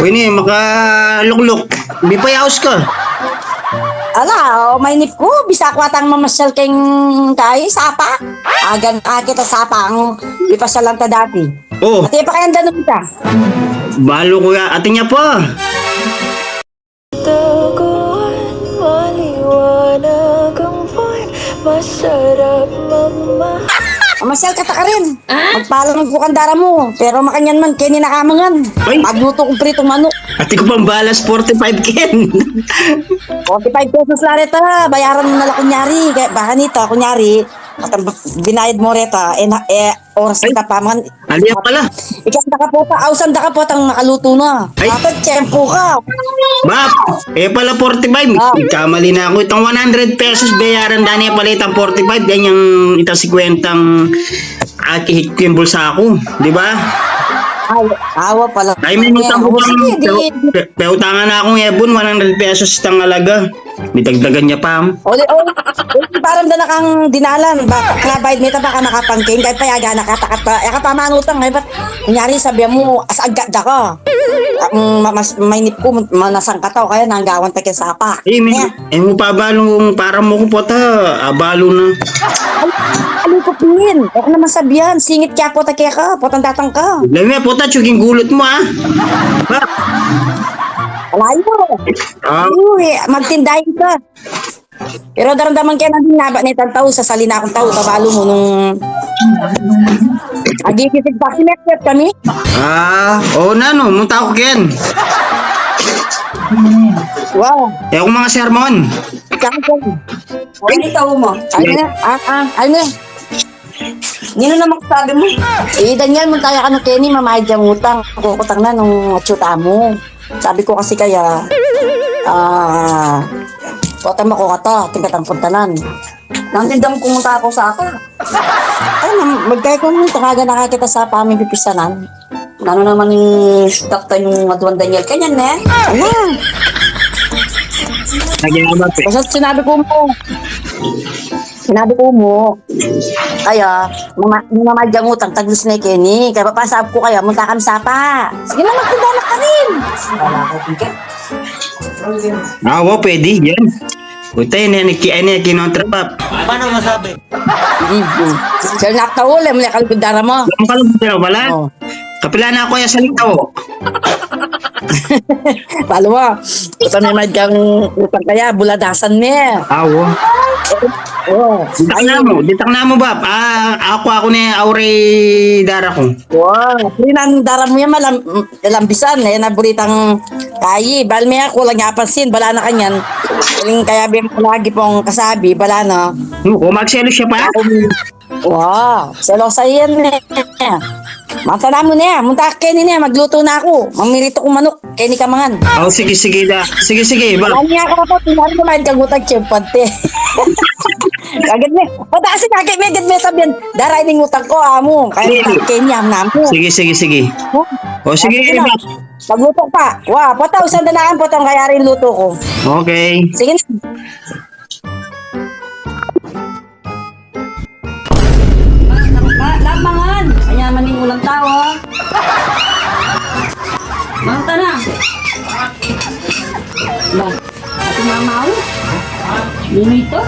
Uy ni, makaluklok. Di pa yaos ka. Ala, may nip ko, bisa ko atang mamasyal keng kay sapa. Agan kita sapa ang ipasyalan ta dati. Oh, Ati pa kayang danon ka. balo kuya. Ate niya pa. Taguan, maliwanag ang buwan, masarap magmahal. Mamasyal ka ta ka rin. Magpalang ko kandara mo. Pero makanyan man, kini nakamangan. Ay. Magluto kong pritong manok. Ate ko pang balas 45 ken. 45 pesos la reta, bayaran mo na lang kunyari. Kaya baka nito, kunyari, at ang binayad mo reta, oras Ay. ka pa man. Aliya pala. Ikas na ka po ta, ausan da ka po tang makaluto na. Ay. Dapat tiyempo ka. Bap, pala 45. Kamali na ako. Itong 100 pesos bayaran dani pala itang 45. Ganyang itang 50 ang akihit ko yung bulsa ako. Di ba? Awa pala. Ay, may utang ko Sige, di. May utangan na akong ebon, 100 pesos itang alaga. May dagdagan niya pa. Oli, parang na kang dinalan. Baka bayad meta baka nakapangking. Kahit payaga nakatakat pa. Eka pa manutang. Ngayon ba't kunyari sabi mo, asagad da ka. Mas may nip ko, manasang kataw. Kaya nanggawan pa kaya sapa. Mo pa balong para mo ko po ta. Abalo na. Ano ko pin? Ako naman sabihan. Singit kaya po ta kaya ka. Potang datang ka. Lami po ta, tsuging gulot mo ah. Bap. Alayo. Ah, Uy, magtindahin ka. Pero daramdaman kaya natin naba ni tao sa salina akong tao. Kabalo mo nung... Agigisig vaccinate kami. Oo na no, munta ko ken. Wow. Kaya akong mga sermon. Kakasal. Ay, tao mo. Ano na? Ano na? Nino naman sabi mo? Daniel, muntaya ka ng Kenny, mamayad yung utang. Kukutang na nung atsyuta mo. Sabi ko kasi kaya, potang mo ko ka to, tingkatang puntanan. Nantindang pumunta ako sa ako. Ay, magkaya ko nung tungaga nakakita sa paming pipisanan. Ano naman yung doktor yung Aduan Daniel? Kanyan na Ano? Basta sinabi ko mo, kaya, mamadyang utang, taglis na Kenny. Kaya papasab ko kaya, munta kami sapa. Sige na, magtindala ka rin. Wala ko, tingkat. Oo, pwede. Yan. Puta yun, kinontra pa. Paano masabi? Sir, naktaul, muli kalibindara mo. Ang kalabot na wala. Oh. Kapila na ako yung salita ko. Palo mo, ito may madyang utang kaya, buladasan niya. Oo. Oh. Ditang na mo ba? Ako ni Aure Dara ko. Wow, pinandara mo yan malambisan, naburitang kayi. Balme ako lang napansin, bala na kanyan. Kaya bim ko lagi pong kasabi, bala na. Magselo siya pa? Wow, selosa yan eh. Matala mo niya, munta Kenny niya, magluto na ako. Mamirito kong manok, Kenny Kamangan. Sige da. Sige, ba? Alam niya ako po, tinari ko mahit kang utang chempante. Kagad me, patasin kagad me, gad me sabihan, daray ning utang ko, amo. Kaya utang Kenya, namo. Sige. Sige, na. ba? Magluto pa. Wow, pataw, sandalaan po itong kaya rin luto ko. Okay. Sige na. Lamangan! Kaya maning ulang tao. Mangta na. Ba, ati mamaw? Nino ito?